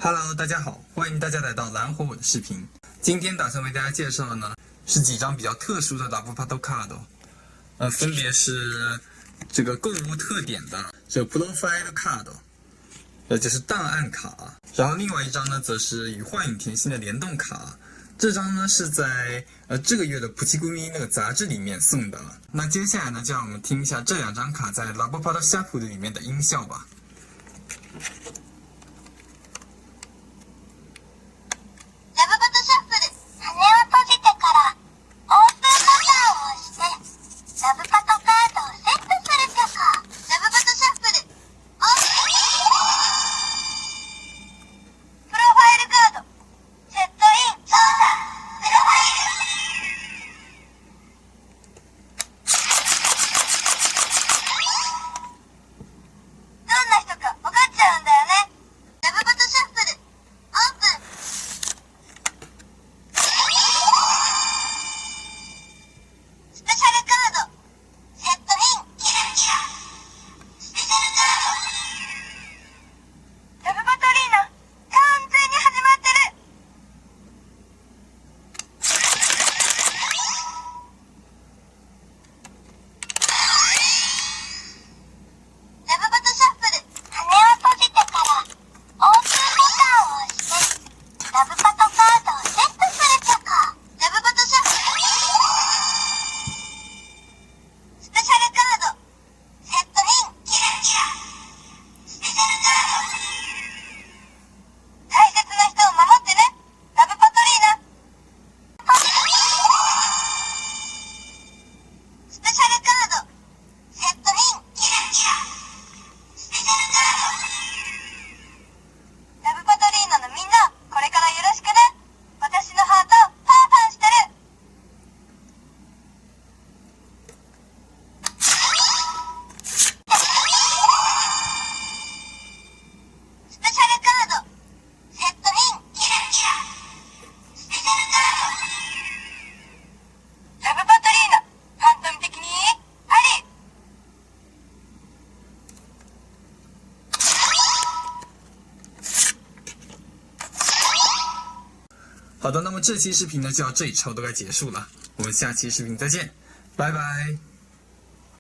Hello， 大家好，欢迎大家来到蓝火我的视频。今天打算为大家介绍的呢是几张比较特殊的 Lavapado card，分别是这个购物特点的这 Profile card，就是档案卡。然后另外一张呢则是与幻影甜心的联动卡。这张呢是在这个月的普奇咕咪那个杂志里面送的。那接下来呢就让我们听一下这两张卡在 Lavapado Shop 里面的音效吧。好的，那么这期视频呢就到这里，差不多该结束了。我们下期视频再见，拜拜。